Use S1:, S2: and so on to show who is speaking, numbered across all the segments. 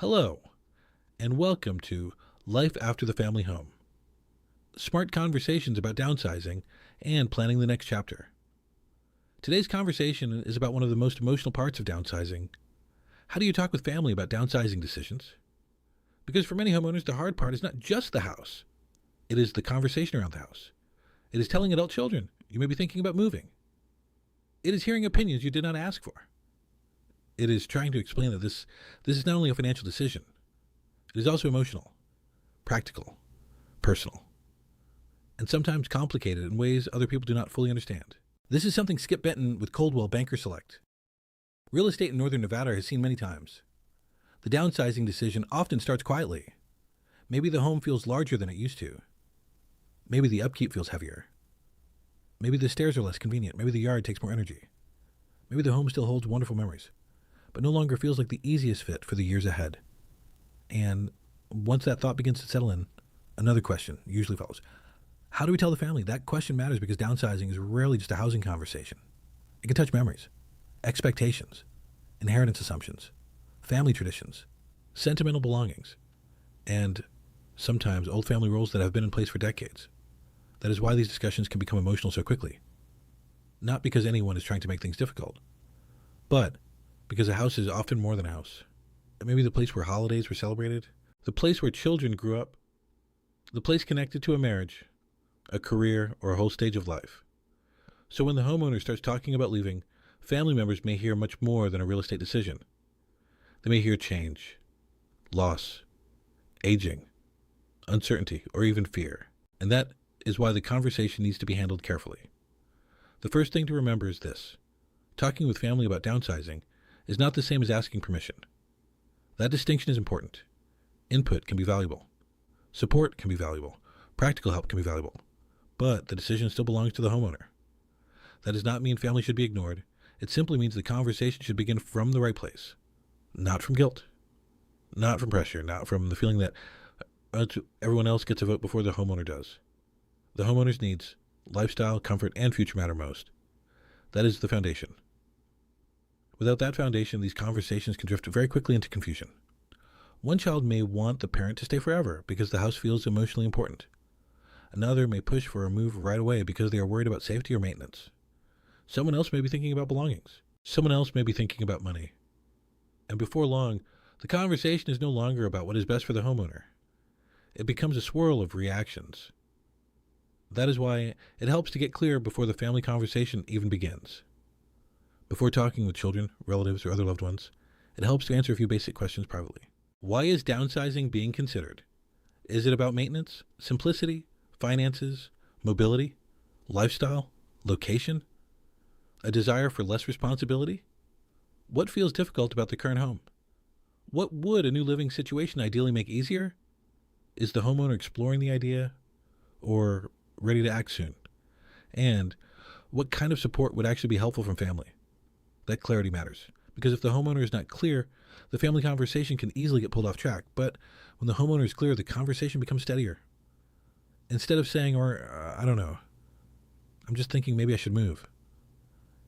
S1: Hello, and welcome to Life After the Family Home. Smart conversations about downsizing and planning the next chapter. Today's conversation is about one of the most emotional parts of downsizing. How do you talk with family about downsizing decisions? Because for many homeowners, the hard part is not just the house. It is the conversation around the house. It is telling adult children you may be thinking about moving. It is hearing opinions you did not ask for. It is trying to explain that this is not only a financial decision, it is also emotional, practical, personal, and sometimes complicated in ways other people do not fully understand. This is something Skip Benton with Coldwell Banker Select. Real estate in northern Nevada has seen many times. The downsizing decision often starts quietly. Maybe the home feels larger than it used to. Maybe the upkeep feels heavier. Maybe the stairs are less convenient. Maybe the yard takes more energy. Maybe the home still holds wonderful memories, but no longer feels like the easiest fit for the years ahead. And once that thought begins to settle in, another question usually follows. How do we tell the family? That question matters because downsizing is rarely just a housing conversation. It can touch memories, expectations, inheritance assumptions, family traditions, sentimental belongings, and sometimes old family roles that have been in place for decades. That is why these discussions can become emotional so quickly. Not because anyone is trying to make things difficult, but because a house is often more than a house. It may be the place where holidays were celebrated, the place where children grew up, the place connected to a marriage, a career, or a whole stage of life. So when the homeowner starts talking about leaving, family members may hear much more than a real estate decision. They may hear change, loss, aging, uncertainty, or even fear. And that is why the conversation needs to be handled carefully. The first thing to remember is this. Talking with family about downsizing is not the same as asking permission. That distinction is important. Input can be valuable. Support can be valuable. Practical help can be valuable. But the decision still belongs to the homeowner. That does not mean family should be ignored. It simply means the conversation should begin from the right place. Not from guilt. Not from pressure. Not from the feeling that everyone else gets a vote before the homeowner does. The homeowner's needs, lifestyle, comfort, and future matter most. That is the foundation. Without that foundation, these conversations can drift very quickly into confusion. One child may want the parent to stay forever because the house feels emotionally important. Another may push for a move right away because they are worried about safety or maintenance. Someone else may be thinking about belongings. Someone else may be thinking about money. And before long, the conversation is no longer about what is best for the homeowner. It becomes a swirl of reactions. That is why it helps to get clear before the family conversation even begins. Before talking with children, relatives, or other loved ones, it helps to answer a few basic questions privately. Why is downsizing being considered? Is it about maintenance, simplicity, finances, mobility, lifestyle, location, a desire for less responsibility? What feels difficult about the current home? What would a new living situation ideally make easier? Is the homeowner exploring the idea or ready to act soon? And what kind of support would actually be helpful from family? That clarity matters, because if the homeowner is not clear, the family conversation can easily get pulled off track. But when the homeowner is clear, the conversation becomes steadier. Instead of saying, I don't know, I'm just thinking maybe I should move,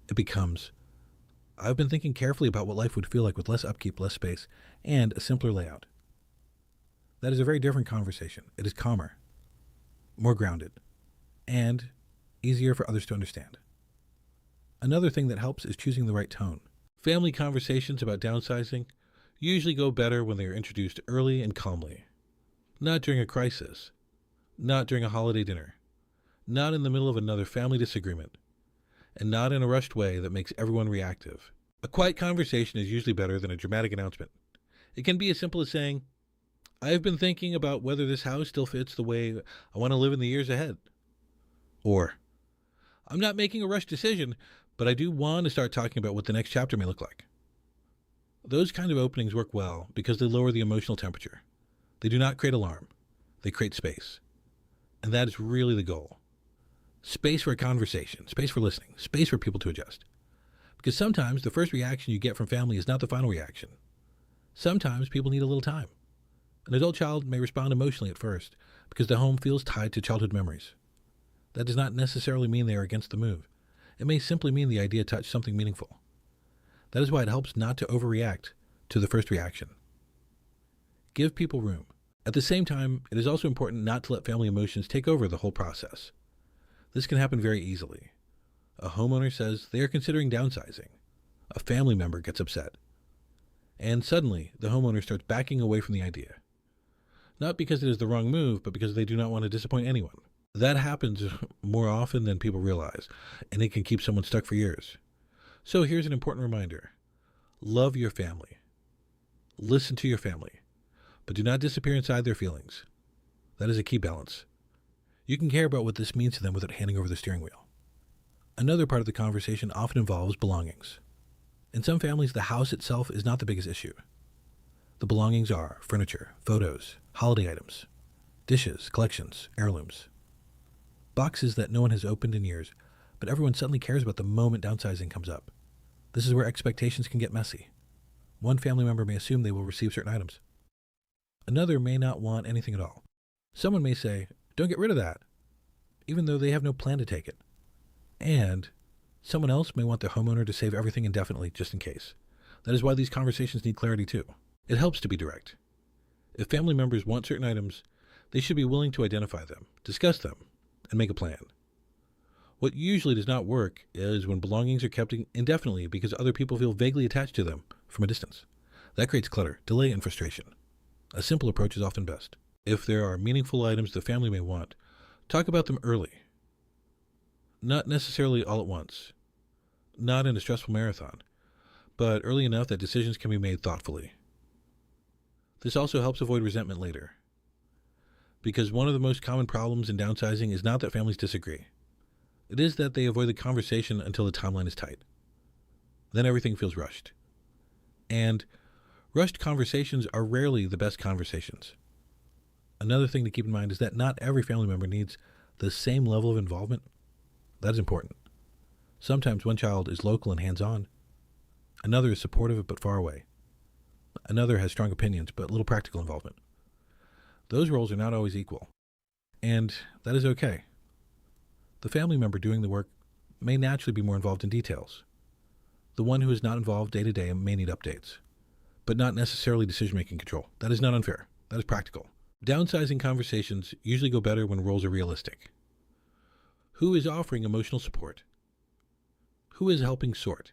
S1: it becomes, I've been thinking carefully about what life would feel like with less upkeep, less space, and a simpler layout. That is a very different conversation. It is calmer, more grounded, and easier for others to understand. Another thing that helps is choosing the right tone. Family conversations about downsizing usually go better when they are introduced early and calmly. Not during a crisis. Not during a holiday dinner. Not in the middle of another family disagreement. And not in a rushed way that makes everyone reactive. A quiet conversation is usually better than a dramatic announcement. It can be as simple as saying, I've been thinking about whether this house still fits the way I want to live in the years ahead. Or, I'm not making a rushed decision, but I do want to start talking about what the next chapter may look like. Those kind of openings work well because they lower the emotional temperature. They do not create alarm. They create space. And that is really the goal. Space for a conversation, space for listening, space for people to adjust. Because sometimes the first reaction you get from family is not the final reaction. Sometimes people need a little time. An adult child may respond emotionally at first because the home feels tied to childhood memories. That does not necessarily mean they are against the move. It may simply mean the idea touched something meaningful. That is why it helps not to overreact to the first reaction. Give people room. At the same time, it is also important not to let family emotions take over the whole process. This can happen very easily. A homeowner says they are considering downsizing. A family member gets upset. And suddenly, the homeowner starts backing away from the idea. Not because it is the wrong move, but because they do not want to disappoint anyone. That happens more often than people realize, and it can keep someone stuck for years. So here's an important reminder. Love your family. Listen to your family, but do not disappear inside their feelings. That is a key balance. You can care about what this means to them without handing over the steering wheel. Another part of the conversation often involves belongings. In some families, the house itself is not the biggest issue. The belongings are furniture, photos, holiday items, dishes, collections, heirlooms. Boxes that no one has opened in years, but everyone suddenly cares about the moment downsizing comes up. This is where expectations can get messy. One family member may assume they will receive certain items. Another may not want anything at all. Someone may say, "Don't get rid of that," even though they have no plan to take it. And someone else may want the homeowner to save everything indefinitely just in case. That is why these conversations need clarity too. It helps to be direct. If family members want certain items, they should be willing to identify them, discuss them, and make a plan. What usually does not work is when belongings are kept indefinitely because other people feel vaguely attached to them from a distance. That creates clutter, delay, and frustration. A simple approach is often best. If there are meaningful items the family may want, talk about them early. Not necessarily all at once. Not in a stressful marathon, but early enough that decisions can be made thoughtfully. This also helps avoid resentment later. Because one of the most common problems in downsizing is not that families disagree. It is that they avoid the conversation until the timeline is tight. Then everything feels rushed. And rushed conversations are rarely the best conversations. Another thing to keep in mind is that not every family member needs the same level of involvement. That is important. Sometimes one child is local and hands-on. Another is supportive but far away. Another has strong opinions but little practical involvement. Those roles are not always equal. And that is okay. The family member doing the work may naturally be more involved in details. The one who is not involved day to day may need updates, but not necessarily decision-making control. That is not unfair. That is practical. Downsizing conversations usually go better when roles are realistic. Who is offering emotional support? Who is helping sort?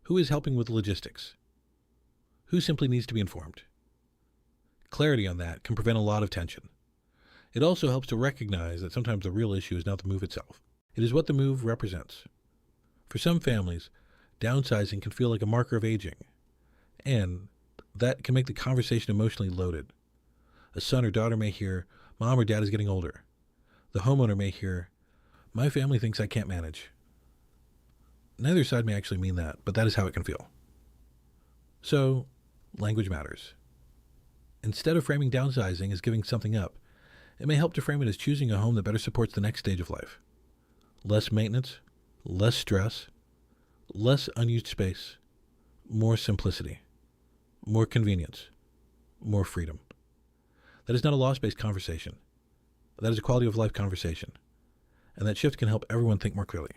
S1: Who is helping with logistics? Who simply needs to be informed? Clarity on that can prevent a lot of tension. It also helps to recognize that sometimes the real issue is not the move itself. It is what the move represents. For some families, downsizing can feel like a marker of aging, and that can make the conversation emotionally loaded. A son or daughter may hear, "Mom or Dad is getting older." The homeowner may hear, "My family thinks I can't manage." Neither side may actually mean that, but that is how it can feel. So, language matters. Instead of framing downsizing as giving something up, it may help to frame it as choosing a home that better supports the next stage of life. Less maintenance, less stress, less unused space, more simplicity, more convenience, more freedom. That is not a loss-based conversation. That is a quality of life conversation. And that shift can help everyone think more clearly.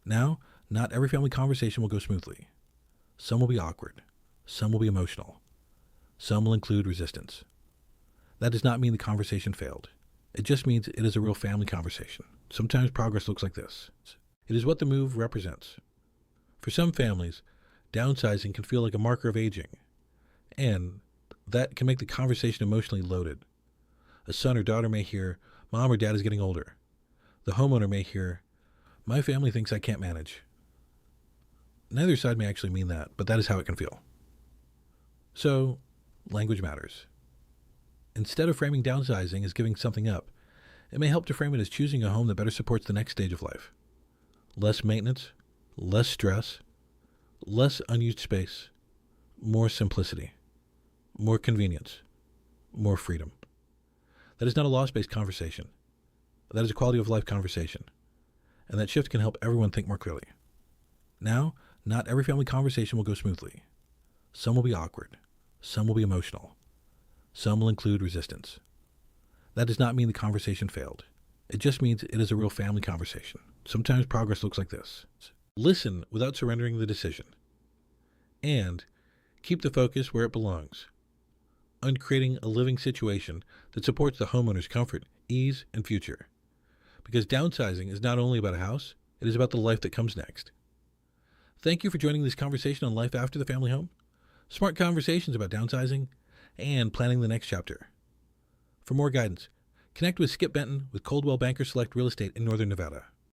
S1: Now, not every family conversation will go smoothly. Some will be awkward. Some will be emotional. Some will include resistance. That does not mean the conversation failed. It just means it is a real family conversation. Sometimes progress looks like this. It is what the move represents. For some families, downsizing can feel like a marker of aging, and that can make the conversation emotionally loaded. A son or daughter may hear, "Mom or Dad is getting older." The homeowner may hear, "My family thinks I can't manage." Neither side may actually mean that, but that is how it can feel. So, language matters. Instead of framing downsizing as giving something up, it may help to frame it as choosing a home that better supports the next stage of life. Less maintenance, less stress, less unused space, more simplicity, more convenience, more freedom. That is not a loss-based conversation. That is a quality of life conversation. And that shift can help everyone think more clearly. Now, not every family conversation will go smoothly. Some will be awkward. Some will be emotional. Some will include resistance. That does not mean the conversation failed. It just means it is a real family conversation. Sometimes progress looks like this. Listen without surrendering the decision. And keep the focus where it belongs. on creating a living situation that supports the homeowner's comfort, ease, and future. Because downsizing is not only about a house, it is about the life that comes next. Thank you for joining this conversation on life after the family home, smart conversations about downsizing, and planning the next chapter. For more guidance, connect with Skip Benton with Coldwell Banker Select Real Estate in Northern Nevada.